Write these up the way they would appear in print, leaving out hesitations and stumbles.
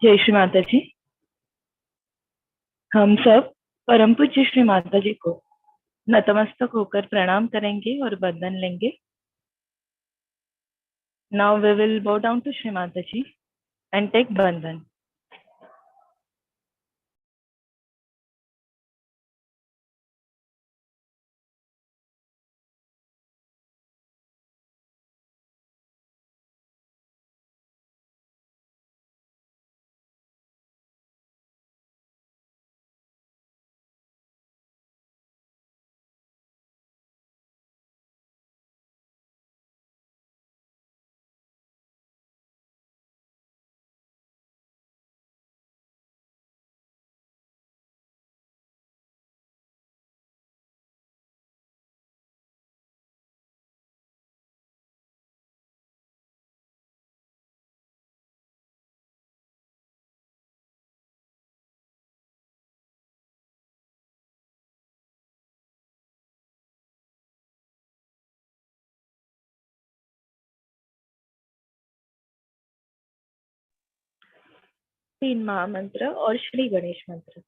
जय श्री माता जी। हम सब परम पूज्य श्री माता जी को नतमस्तक होकर प्रणाम करेंगे और बंदन लेंगे। Now we will bow down to Shri Mata ji and take बंदन। तीन महामंत्र और श्री गणेश मंत्र।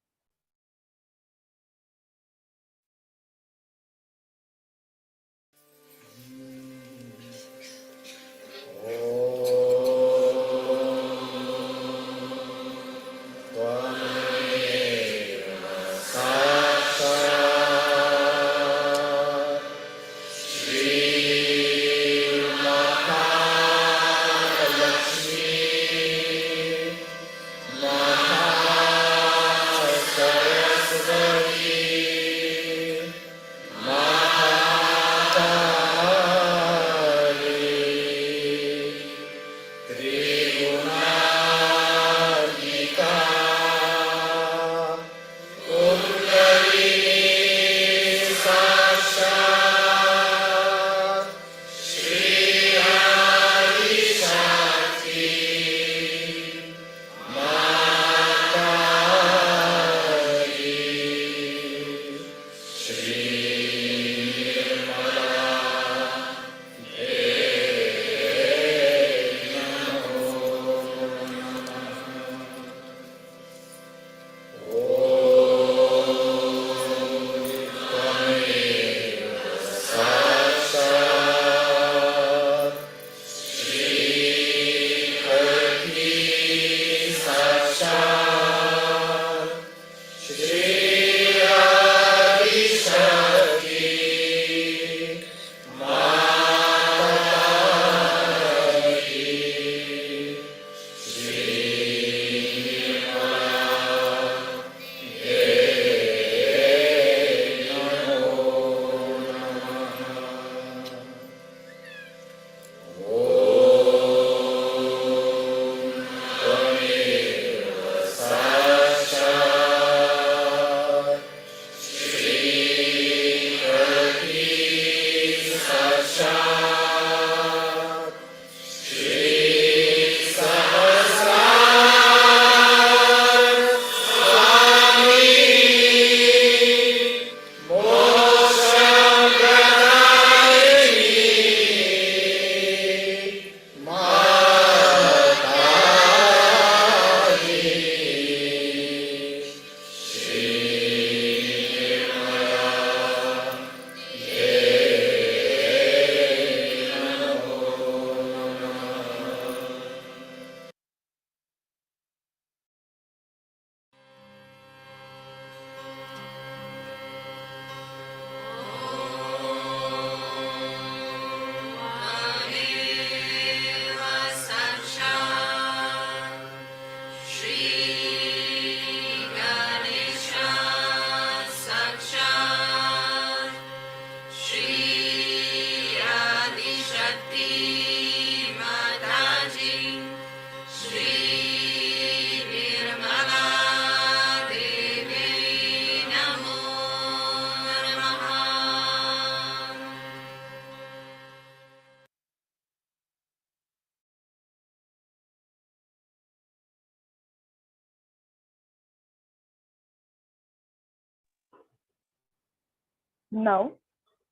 Now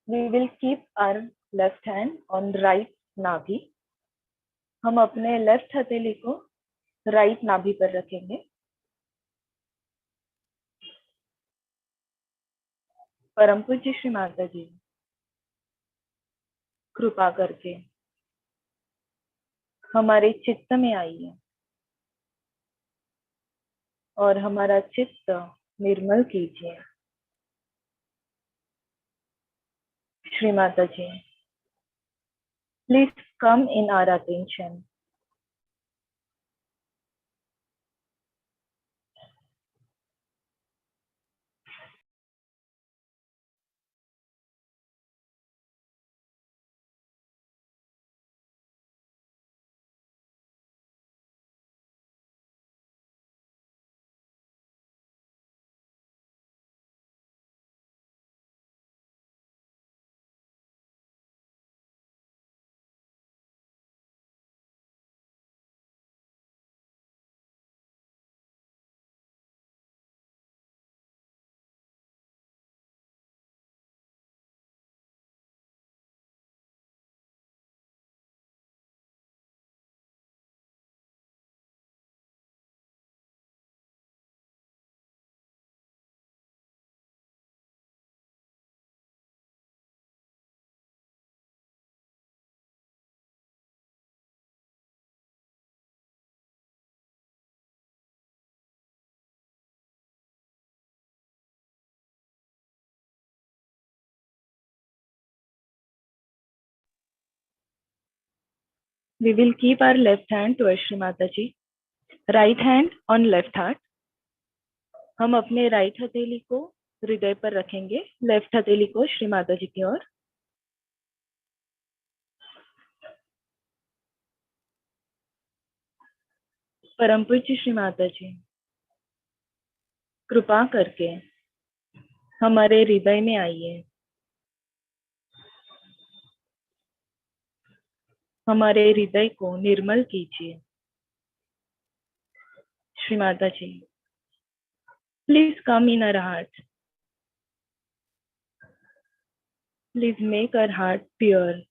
we will keep our left hand on right navi। हम अपने लेफ्ट हथेली को राइट नाभि पर रखेंगे। परम पूज्य श्री माता जी, कृपा करके हमारे चित्त में आइए और हमारा चित्त निर्मल कीजिए। Shri Mata ji, please come in our attention. We will keep our left hand towards Shri Mata ji, right hand on left heart. हम अपने राइट हथेली को हृदय पर रखेंगे, लेफ्ट हथेली को श्री माता जी की ओर। परम पूज्य श्री माता जी, कृपा करके हमारे हृदय में आइए, हमारे हृदय को निर्मल कीजिए। Shri Mata ji, please come in our heart, please make our heart pure.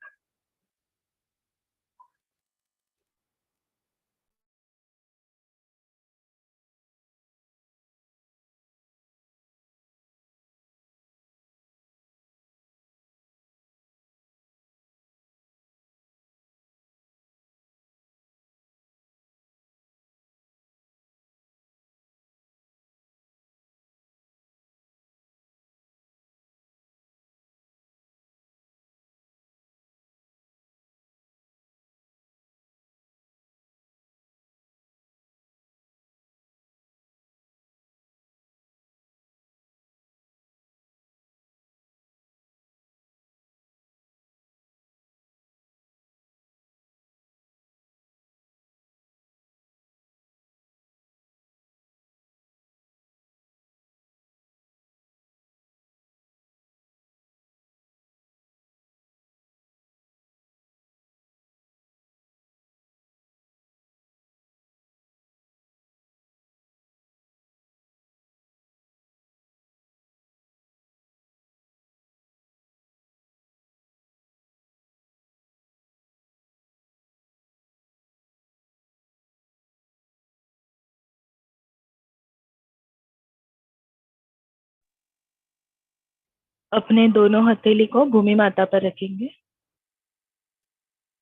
अपने दोनों हथेली को भूमि माता पर रखेंगे।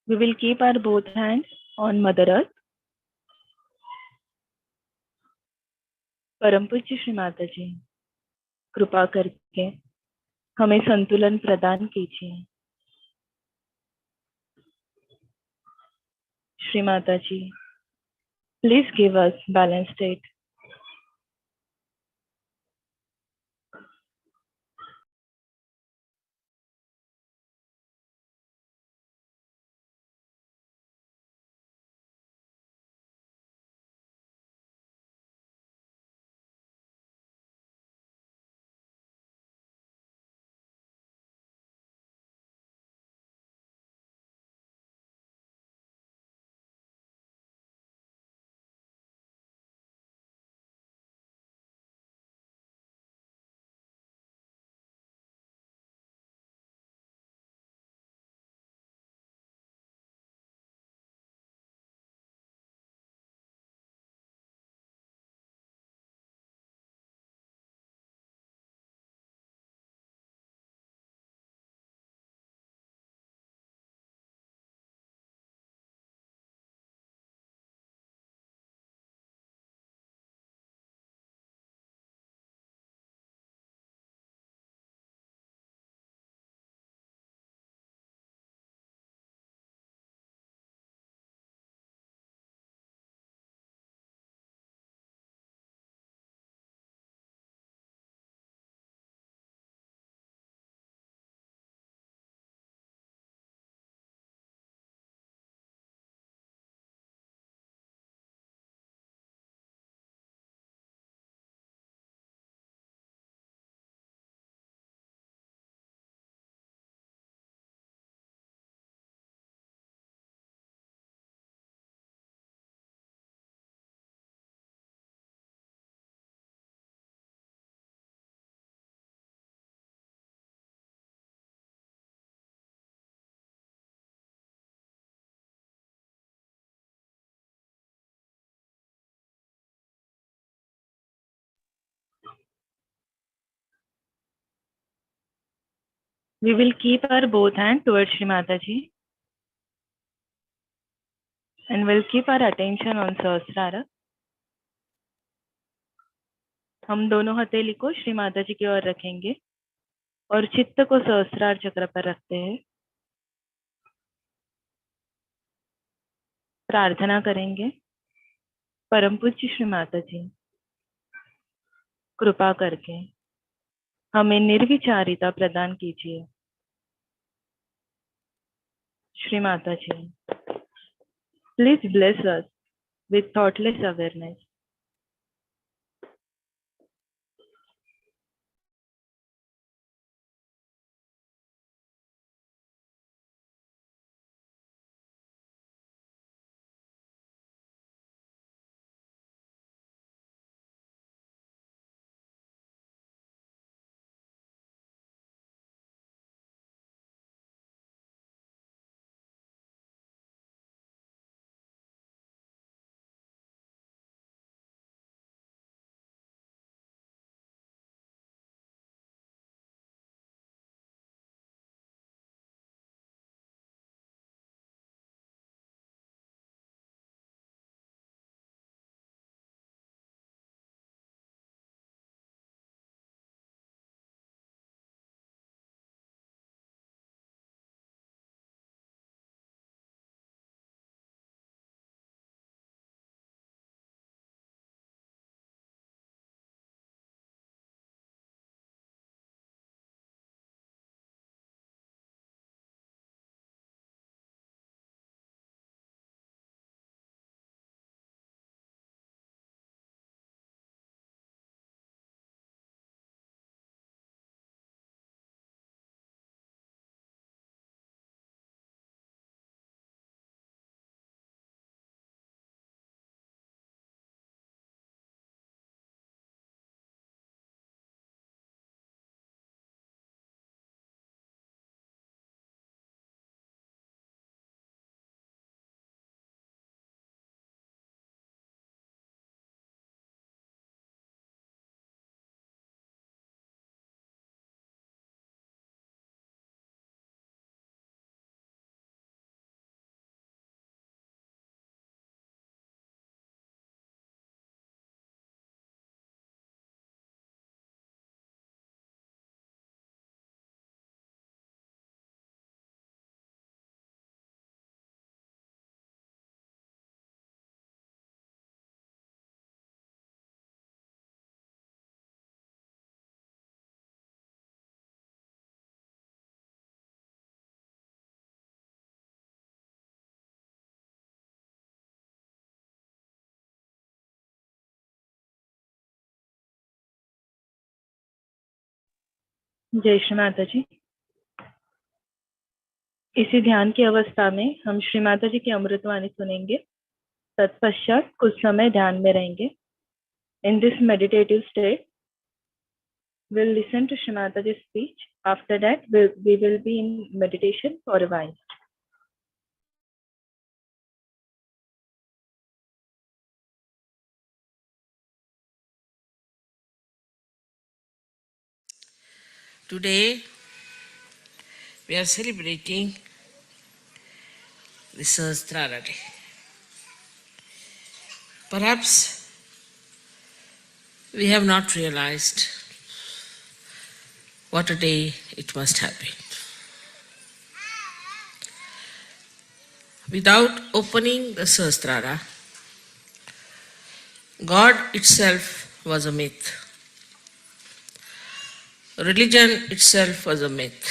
We will keep our both hands on Mother Earth. परम पूज्य श्री माता जी, कृपा करके हमें संतुलन प्रदान कीजिए। Shri Mata ji, please give us balance state. We will keep our both hands towards Shri Mataji and we'll keep our attention on Sahasrara. हम दोनों हथेली को श्री माता जी की ओर रखेंगे और चित्त को सहस्रार चक्र पर रखते हैं। प्रार्थना करेंगे, परम पूज्य श्री माता जी, कृपा करके हमें निर्विचारिता प्रदान कीजिए। Shri Mata ji, please bless us with thoughtless awareness. जय श्री माता जी। इसी ध्यान की अवस्था में हम श्री माता जी की अमृतवाणी सुनेंगे। तत्पश्चात कुछ समय ध्यान में रहेंगे। In this meditative state, we'll listen to Shri Mataji's speech. After that, we will be in meditation for a while. Today, we are celebrating the Sahasrara day. Perhaps we have not realized what a day it must have been. Without opening the Sahasrara, God itself was a myth. Religion itself was a myth.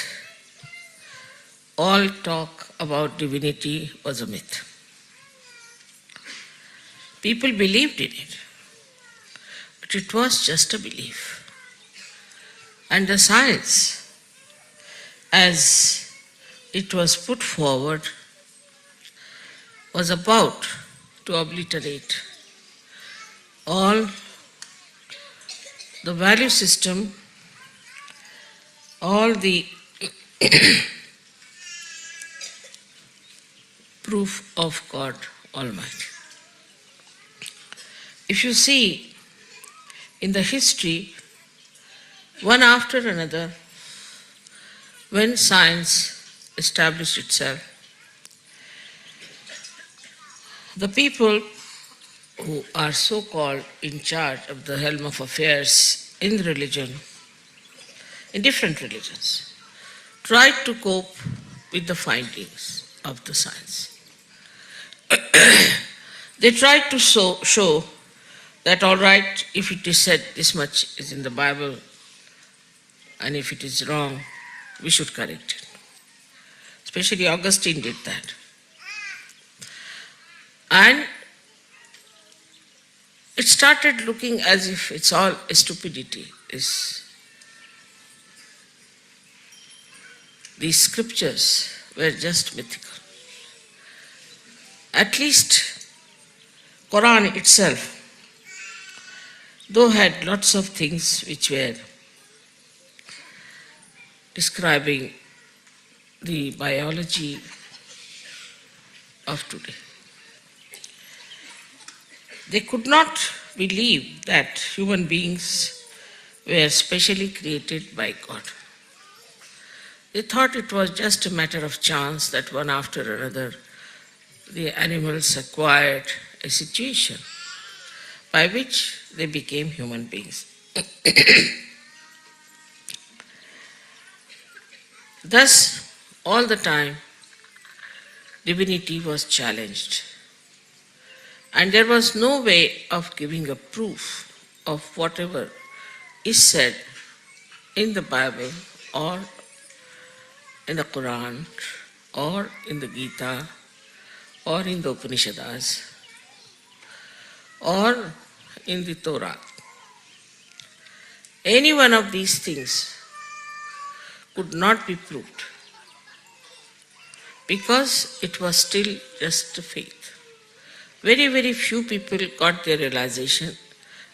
All talk about divinity was a myth. People believed in it, but it was just a belief. And the science, as it was put forward, was about to obliterate all the value system, all the proof of God Almighty. If you see in the history, one after another, When science established itself, the people who are so-called in charge of the helm of affairs in religion, in different religions, tried to cope with the findings of the science. They tried to show that all right, if it is said this much is in the Bible, and if it is wrong, we should correct it. Especially Augustine did that. And it started looking as if it's all a stupidity. These scriptures were just mythical. At least Quran itself, though had lots of things which were describing the biology of today, they could not believe that human beings were specially created by God. They thought it was just a matter of chance that one after another the animals acquired a situation by which they became human beings. Thus, all the time, divinity was challenged. And there was no way of giving a proof of whatever is said in the Bible or in the Quran or in the Gita or in the Upanishads or in the Torah. Any one of these things could not be proved because it was still just a faith. Very, very few people got their realization,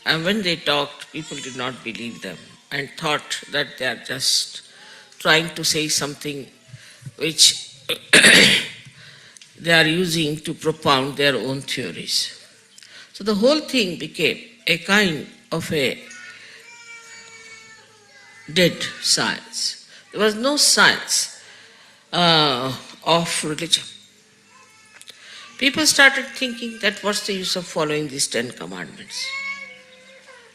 and when they talked, people did not believe them and thought that they are just trying to say something which they are using to propound their own theories. So the whole thing became a kind of a dead science. There was no science of religion. People started thinking that what's the use of following these 10 commandments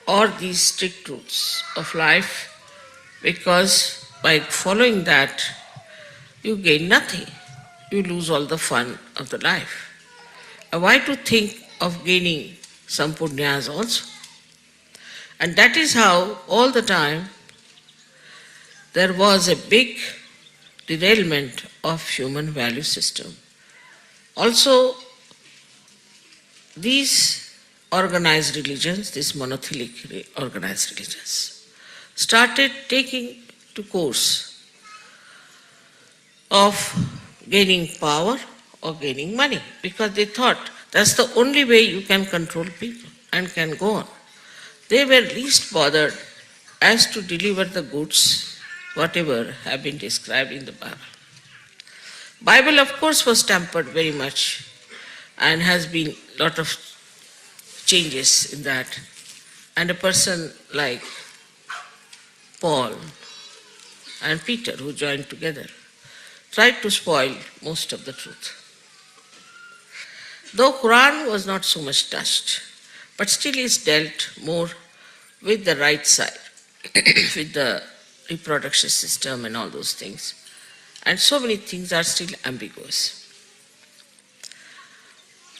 or these strict rules of life, because by following that you gain nothing. You lose all the fun of the life. And why to think of gaining some punyas also? And that is how all the time there was a big derailment of human value system. Also, these organized religions, these monotheistic organized religions, started taking to course of gaining power or gaining money, because they thought that's the only way you can control people and can go on. They were least bothered as to deliver the goods, whatever have been described in the Bible. Bible, of course, was tampered very much and has been a lot of changes in that. And a person like Paul and Peter, who joined together, tried to spoil most of the truth. Though Quran was not so much touched, but still is dealt more with the right side, with the reproduction system and all those things. And so many things are still ambiguous.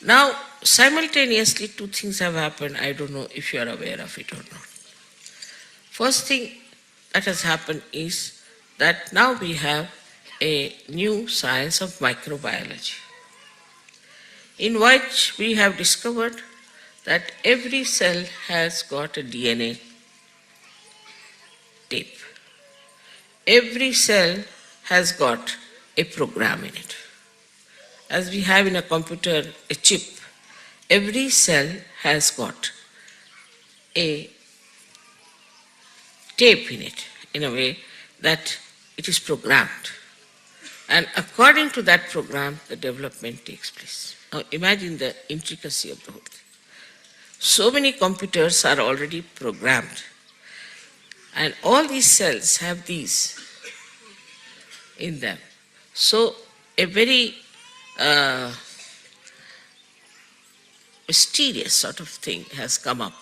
Now, simultaneously, two things have happened. I don't know if you are aware of it or not. First thing that has happened is that now we have a new science of microbiology, in which we have discovered that every cell has got a DNA tape. Every cell has got a program in it. As we have in a computer a chip, every cell has got a tape in it, in a way that it is programmed. And according to that program, the development takes place. Now imagine the intricacy of the whole thing. So many computers are already programmed, and all these cells have these in them. So a very mysterious sort of thing has come up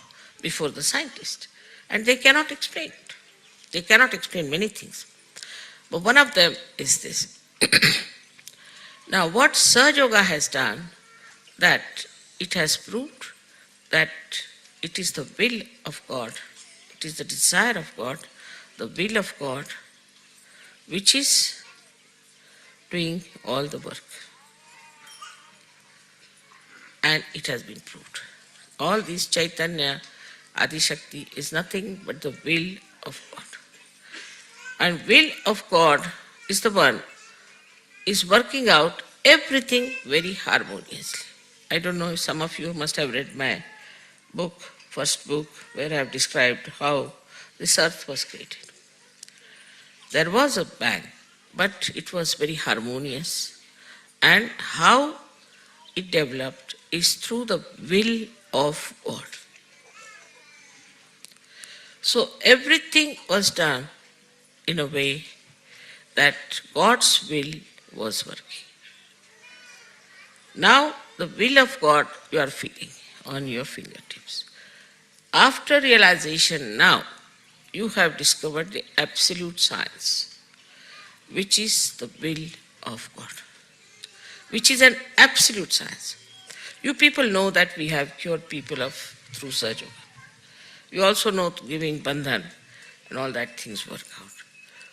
before the scientist, and they cannot explain it. They cannot explain many things. But one of them is this. Now, what Sahaja Yoga has done, that it has proved that it is the will of God, it is the desire of God, the will of God, which is doing all the work. And it has been proved. All this Chaitanya, Adi Shakti is nothing but the will of God. And will of God is the one is working out everything very harmoniously. I don't know if some of you must have read my book, first book, where I have described how this earth was created. There was a bang, but it was very harmonious. And how it developed is through the will of God. So everything was done in a way that God's will was working. Now the will of God you are feeling on your fingertips. After realization now, you have discovered the absolute science, which is the will of God, which is an absolute science. You people know that we have cured people of through Sahaja Yoga. You also know giving bandhan and all that things work out.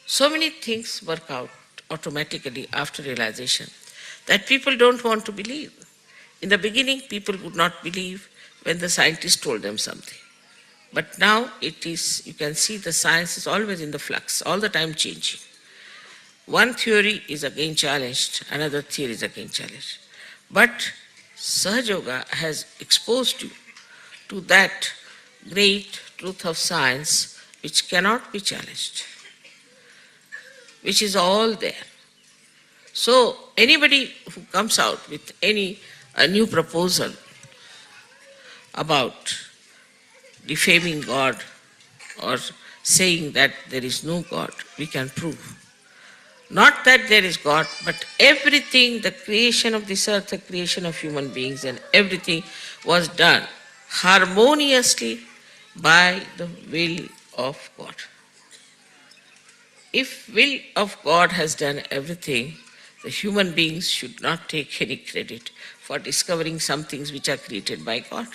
So many things work out automatically after realization that people don't want to believe. In the beginning, people would not believe when the scientist told them something. But now it is, you can see the science is always in the flux, all the time changing. One theory is again challenged, another theory is again challenged. But Sahaja Yoga has exposed you to that great truth of science which cannot be challenged, which is all there. So anybody who comes out with a new proposal about defaming God or saying that there is no God, we can prove. Not that there is God, but everything, the creation of this earth, the creation of human beings and everything was done harmoniously by the will of God. If will of God has done everything, the human beings should not take any credit for discovering some things which are created by God.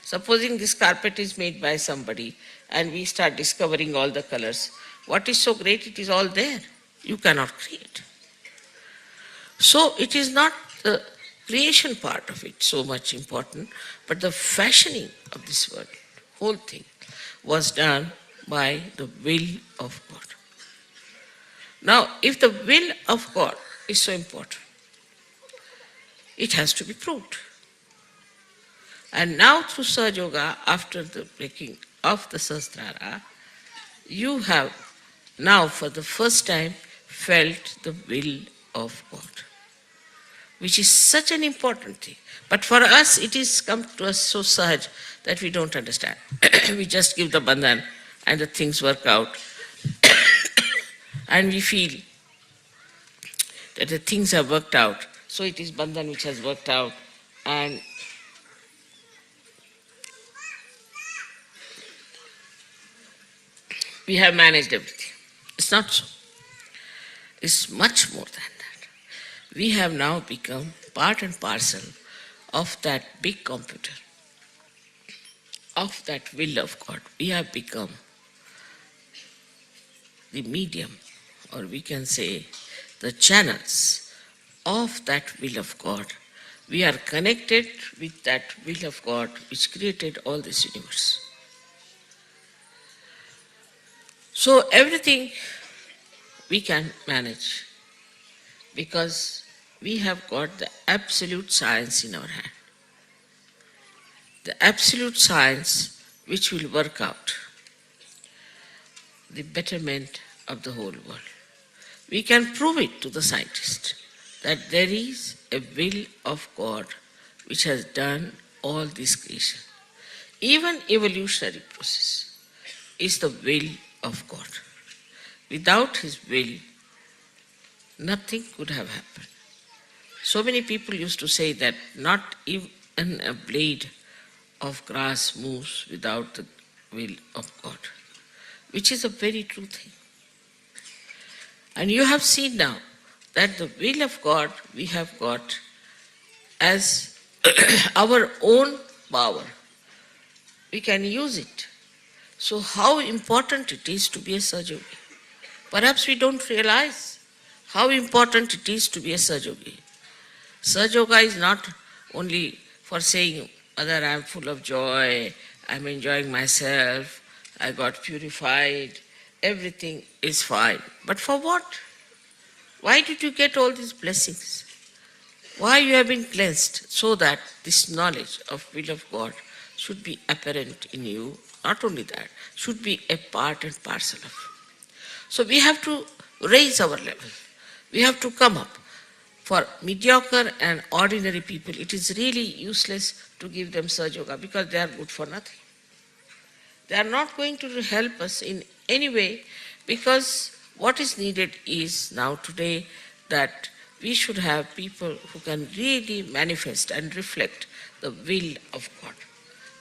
Supposing this carpet is made by somebody and we start discovering all the colors, what is so great? It is all there. You cannot create. So it is not the creation part of it so much important, but the fashioning of this world, whole thing, was done by the will of God. Now, if the will of God is so important, it has to be proved. And now through Sahaja Yoga, after the breaking of the Sahasrara, you have now for the first time felt the will of God, which is such an important thing. But for us, it is come to us so sahaj that we don't understand. We just give the bandhan and the things work out. And we feel that the things have worked out. So it is bandhan which has worked out, and we have managed everything. It's not so. It's much more than that. We have now become part and parcel of that big computer, of that will of God. We have become the medium, or we can say the channels of that will of God. We are connected with that will of God which created all this universe. So everything we can manage because we have got the absolute science in our hand. The absolute science which will work out the betterment of the whole world. We can prove it to the scientist that there is a will of God which has done all this creation. Even evolutionary process is the will of God. Without His will, nothing could have happened. So many people used to say that not even a blade of grass moves without the will of God, which is a very true thing. And you have seen now that the will of God we have got as our own power. We can use it. So how important it is to be a Sahaja. Perhaps we don't realize how important it is to be a Sahaja. Sahaja is not only for saying, Mother, I am full of joy, I am enjoying myself, I got purified, everything is fine. But for what? Why did you get all these blessings? Why you have been cleansed? So that this knowledge of will of God should be apparent in you. Not only that, should be a part and parcel of you. So we have to raise our level. We have to come up. For mediocre and ordinary people, it is really useless to give them Sahaja Yoga because they are good for nothing. They are not going to help us in any way, because what is needed is now today that we should have people who can really manifest and reflect the will of God.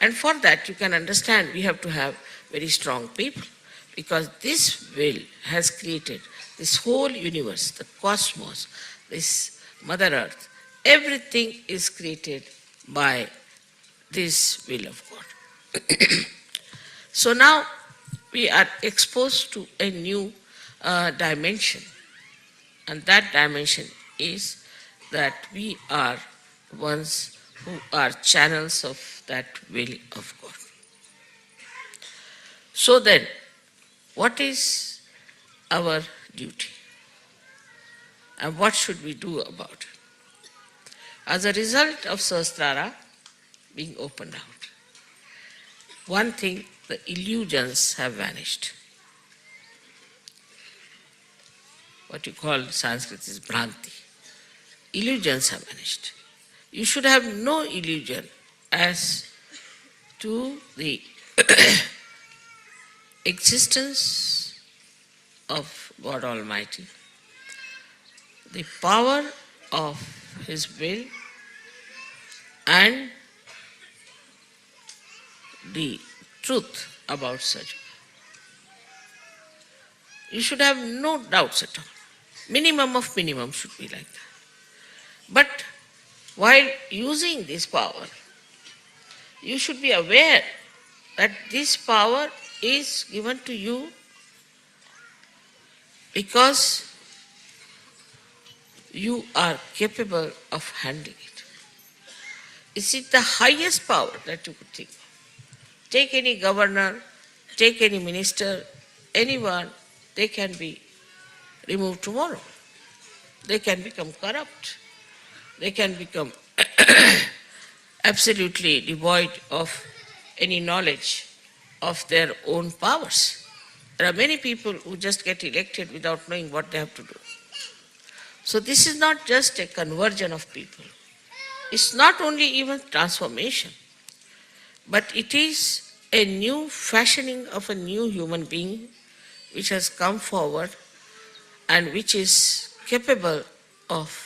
And for that, you can understand, we have to have very strong people, because this will has created this whole universe, the cosmos, this Mother Earth. Everything is created by this will of God. So now we are exposed to a new dimension, and that dimension is that we are ones who are channels of that will of God. So then, what is our duty? And what should we do about it? As a result of Sahasrara being opened out, one thing, the illusions have vanished. What you call Sanskrit is Bhranti. Illusions have vanished. You should have no illusion as to the existence of God Almighty, the power of His will, and the truth about such. You should have no doubts at all. Minimum of minimum should be like that. But while using this power, you should be aware that this power is given to you because you are capable of handling it. Is it the highest power that you could think of? Take any governor, take any minister, anyone, they can be removed tomorrow. They can become corrupt. They can become absolutely devoid of any knowledge of their own powers. There are many people who just get elected without knowing what they have to do. So this is not just a conversion of people. It's not only even transformation, but it is a new fashioning of a new human being which has come forward and which is capable of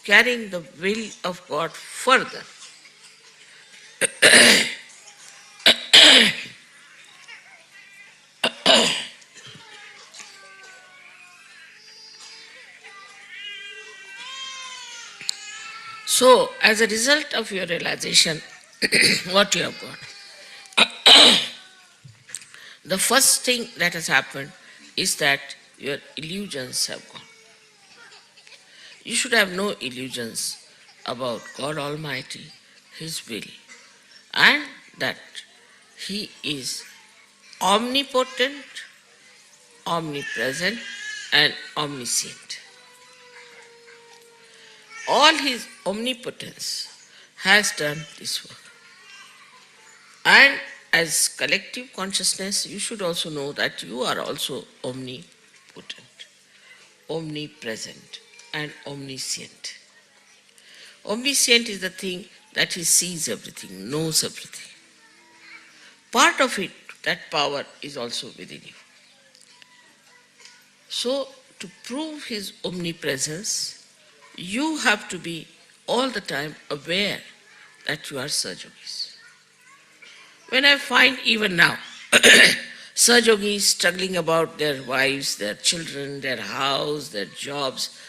carrying the will of God further. So, as a result of your realization, what you have got, the first thing that has happened is that your illusions have gone. You should have no illusions about God Almighty, His will, and that He is omnipotent, omnipresent, and omniscient. All His omnipotence has done this work. And as collective consciousness, you should also know that you are also omnipotent, omnipresent, and omniscient. Omniscient is the thing that He sees everything, knows everything. Part of it, that power, is also within you. So to prove his omnipresence, you have to be all the time aware that you are Sahajogis. When I find even now Sahajogis struggling about their wives, their children, their house, their jobs,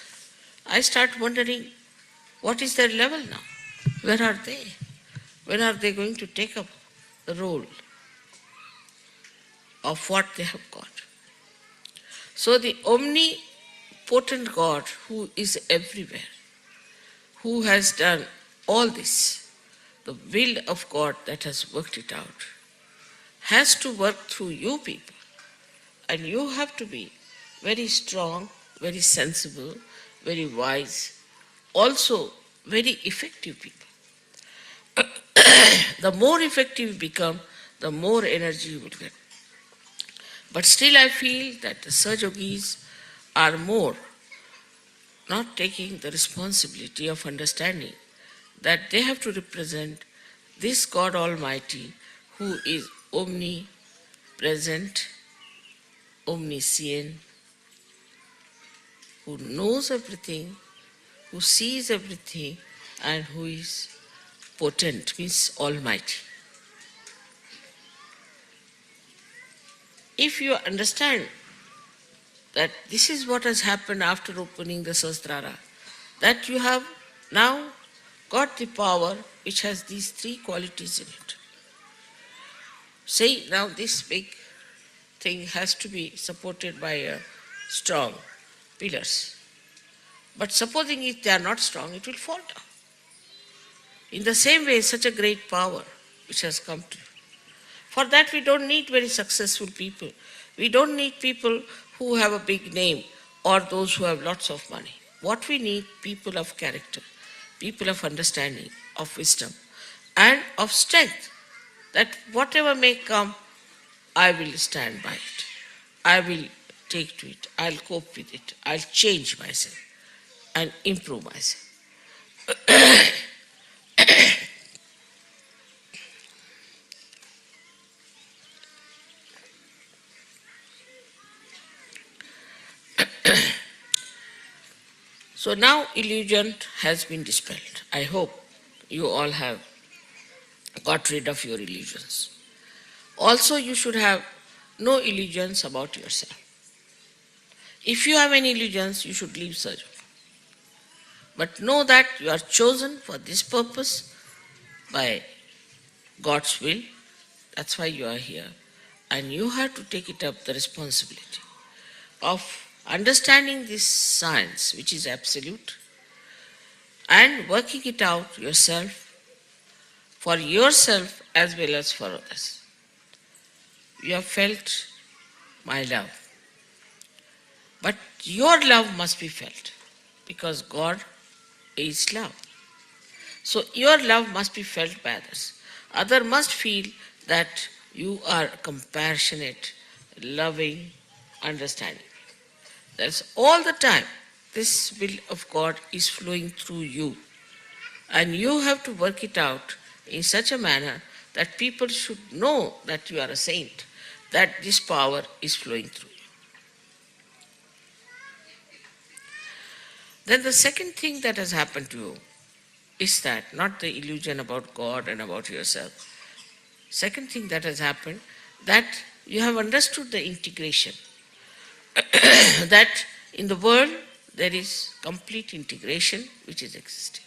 I start wondering, what is their level now? Where are they? When are they going to take up the role of what they have got? So the omnipotent God who is everywhere, who has done all this, the will of God that has worked it out, has to work through you people. And you have to be very strong, very sensible, very wise, also very effective people. The more effective you become, the more energy you will get. But still I feel that the Sahajogis are more not taking the responsibility of understanding that they have to represent this God Almighty who is omnipresent, omniscient, who knows everything, who sees everything, and who is potent, means almighty. If you understand that this is what has happened after opening the Sahasrara, that you have now got the power which has these three qualities in it. Say now this big thing has to be supported by a strong pillars. But supposing if they are not strong, it will fall down. In the same way, such a great power which has come to you. For that we don't need very successful people. We don't need people who have a big name or those who have lots of money. What we need, people of character, people of understanding, of wisdom, and of strength, that whatever may come, I will stand by it. I will take to it. I'll cope with it. I'll change myself and improve myself. So now illusion has been dispelled. I hope you all have got rid of your illusions. Also, you should have no illusions about yourself. If you have any illusions, you should leave Sahaja. But know that you are chosen for this purpose by God's will. That's why you are here. And you have to take it up the responsibility of understanding this science, which is absolute, and working it out yourself, for yourself as well as for others. You have felt my love. But your love must be felt, because God is love. So your love must be felt by others. Others must feel that you are compassionate, loving, understanding. That's all the time. This will of God is flowing through you. And you have to work it out in such a manner that people should know that you are a saint, that this power is flowing through you. Then the second thing that has happened to you is that, not the illusion about God and about yourself. Second thing that has happened, that you have understood the integration. That in the world there is complete integration which is existing.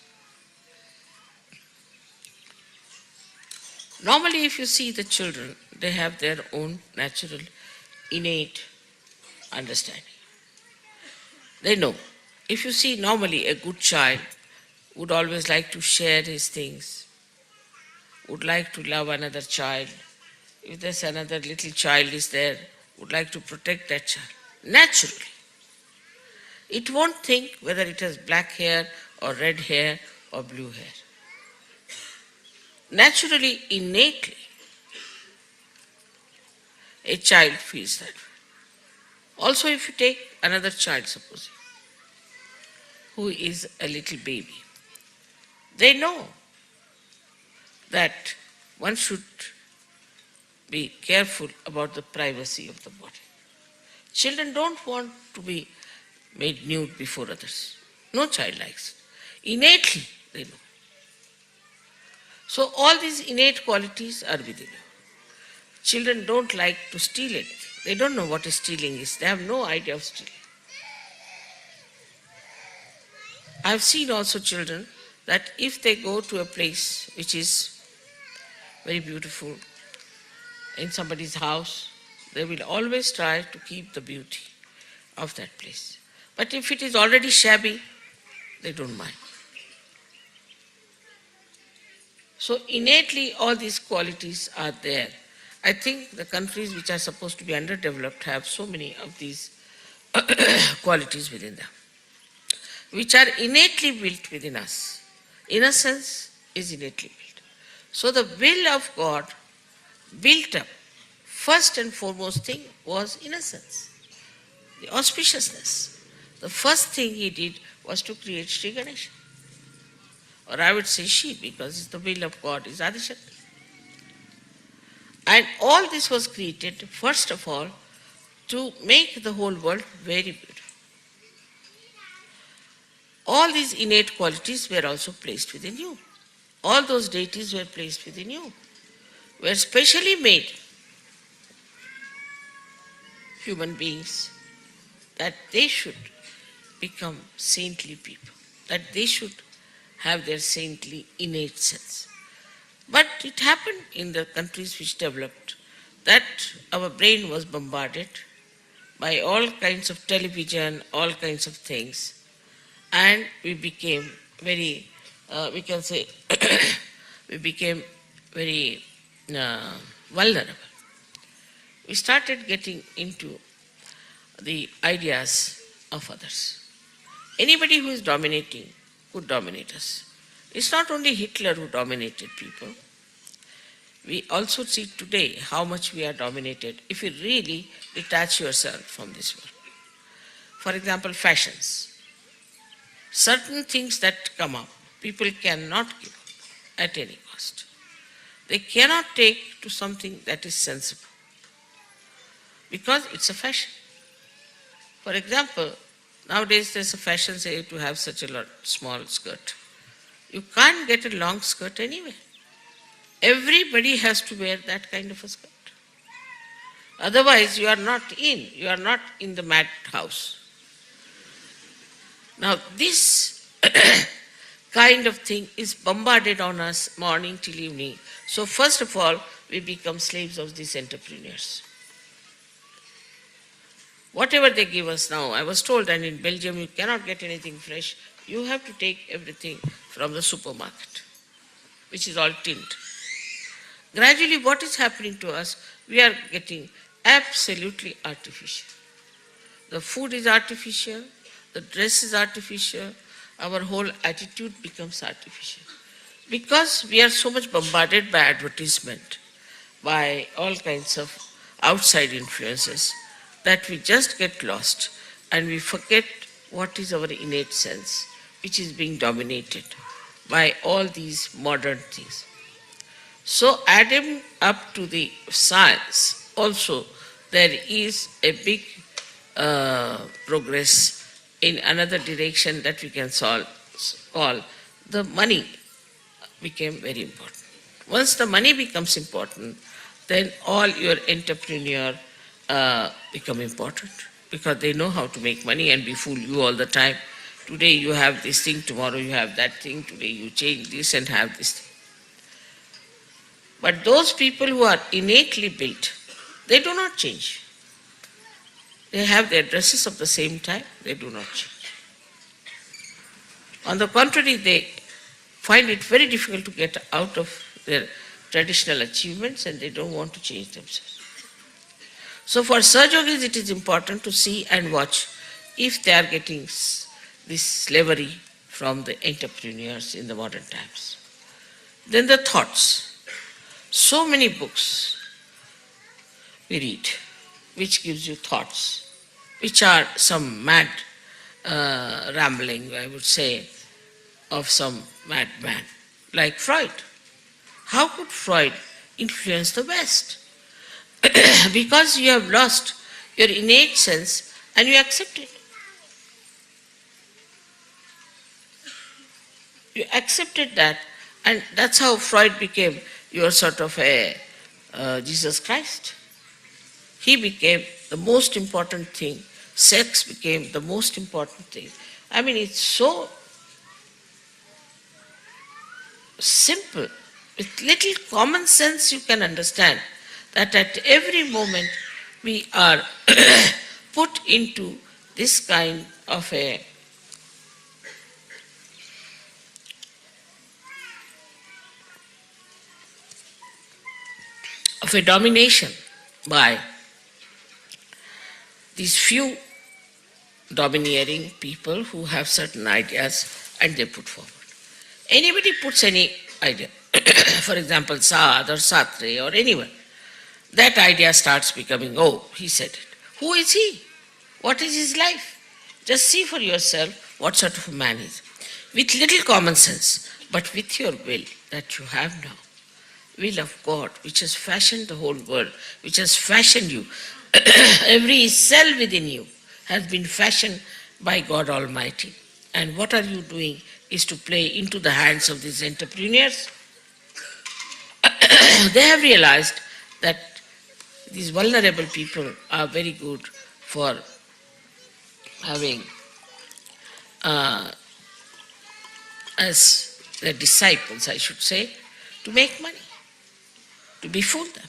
Normally if you see the children, they have their own natural, innate understanding. They know. If you see normally a good child would always like to share his things, would like to love another child. If there's another little child is there, would like to protect that child. Naturally. It won't think whether it has black hair or red hair or blue hair. Naturally, innately, a child feels that way. Also, if you take another child, suppose, who is a little baby, they know that one should be careful about the privacy of the body. Children don't want to be made nude before others. No child likes it. Innately, they know. So all these innate qualities are within you. Children don't like to steal anything. They don't know what stealing is. They have no idea of stealing. I've seen also children that if they go to a place which is very beautiful, in somebody's house, they will always try to keep the beauty of that place. But if it is already shabby, they don't mind. So innately all these qualities are there. I think the countries which are supposed to be underdeveloped have so many of these qualities within them, which are innately built within us. Innocence is innately built. So the will of God built up, first and foremost thing was innocence, the auspiciousness. The first thing he did was to create Sri Ganesha. Or I would say she, because the will of God is Adishakti. And all this was created, first of all, to make the whole world very beautiful. All these innate qualities were also placed within you. All those deities were placed within you, were specially made human beings that they should become saintly people, that they should have their saintly innate sense. But it happened in the countries which developed that our brain was bombarded by all kinds of television, all kinds of things, and we became very, we can say, we became very vulnerable. We started getting into the ideas of others. Anybody who is dominating could dominate us. It's not only Hitler who dominated people. We also see today how much we are dominated if you really detach yourself from this world. For example, fashions. Certain things that come up, people cannot give up at any cost. They cannot take to something that is sensible because it's a fashion. For example, nowadays there's a fashion say to have such a small skirt. You can't get a long skirt anyway. Everybody has to wear that kind of a skirt. Otherwise you are not in the madhouse. Now this kind of thing is bombarded on us morning till evening. So first of all, we become slaves of these entrepreneurs. Whatever they give us now, I was told, and in Belgium you cannot get anything fresh. You have to take everything from the supermarket, which is all tinned. Gradually what is happening to us, we are getting absolutely artificial. The food is artificial, the dress is artificial, our whole attitude becomes artificial. Because we are so much bombarded by advertisement, by all kinds of outside influences, that we just get lost and we forget what is our innate sense, which is being dominated by all these modern things. So adding up to the science, also there is a big progress in another direction that we can call the money became very important. Once the money becomes important, then all your entrepreneur become important because they know how to make money and we fool you all the time. Today you have this thing, tomorrow you have that thing, today you change this and have this thing. But those people who are innately built, they do not change. They have their dresses of the same type, they do not change. On the contrary, they find it very difficult to get out of their traditional achievements and they don't want to change themselves. So for Sahajogis, it is important to see and watch if they are getting this slavery from the entrepreneurs in the modern times. Then the thoughts. So many books we read, which gives you thoughts, which are some mad rambling, I would say, of some madman, like Freud. How could Freud influence the West? Because you have lost your innate sense and you accept it. You accepted that, and that's how Freud became your sort of a Jesus Christ. He became the most important thing. Sex became the most important thing. I mean, it's so simple. With little common sense, you can understand that at every moment we are put into this kind of a domination by these few domineering people who have certain ideas and they put forward. Anybody puts any idea, for example, Saad or Satre or anyone, that idea starts becoming, oh, he said it. Who is he? What is his life? Just see for yourself what sort of a man he is. With little common sense, but with your will that you have now, will of God, which has fashioned the whole world, which has fashioned you, every cell within you has been fashioned by God Almighty. And what are you doing is to play into the hands of these entrepreneurs. They have realized that these vulnerable people are very good for having as their disciples, I should say, to make money, to befool them.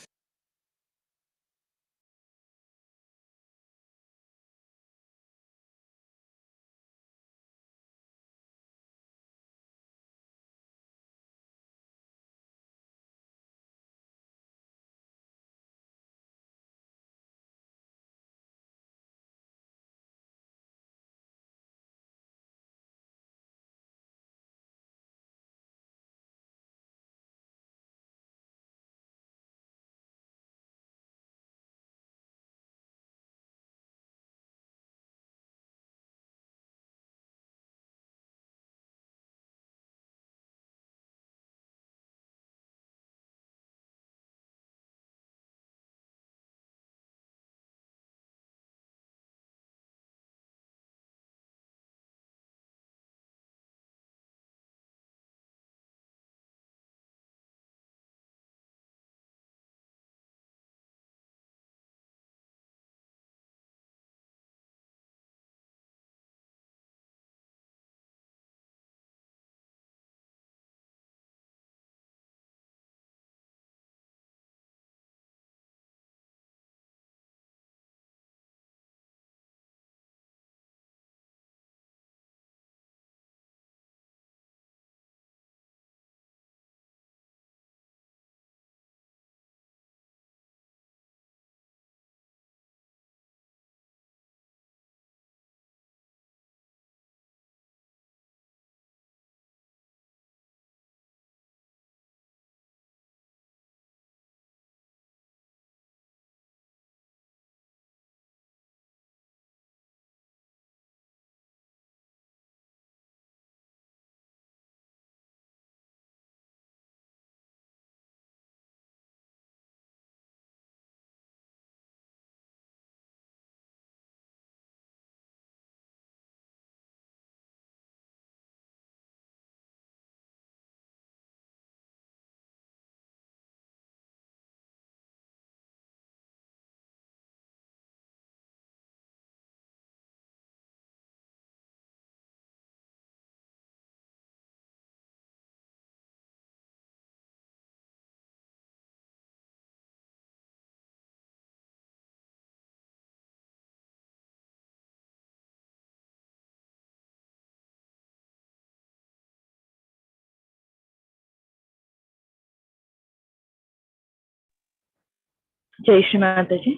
Jai Shri Mataji.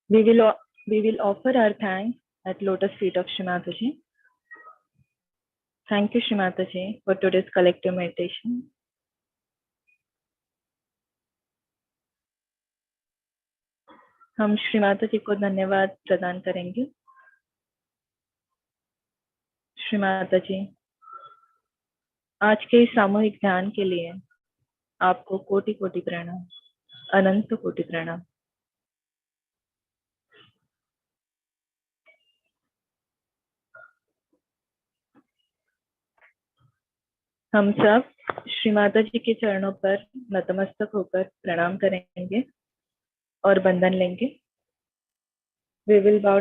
We will we will offer our thanks at lotus feet of Shri Mataji. Thank you, Shri Mataji, for today's collective meditation. हम श्री माता जी को धन्यवाद प्रदान करेंगे। श्री माता जी, आज के इस सामूहिक ध्यान के लिए आपको कोटि कोटि प्रणाम, अनंत कोटि प्रणाम। हम सब श्री माता जी के चरणों पर नतमस्तक होकर प्रणाम करेंगे और बंधन लेंगे. We will bow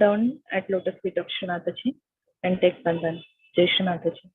down at lotus feet of Shri Mataji and take bandhan. Jai Shri Mataji.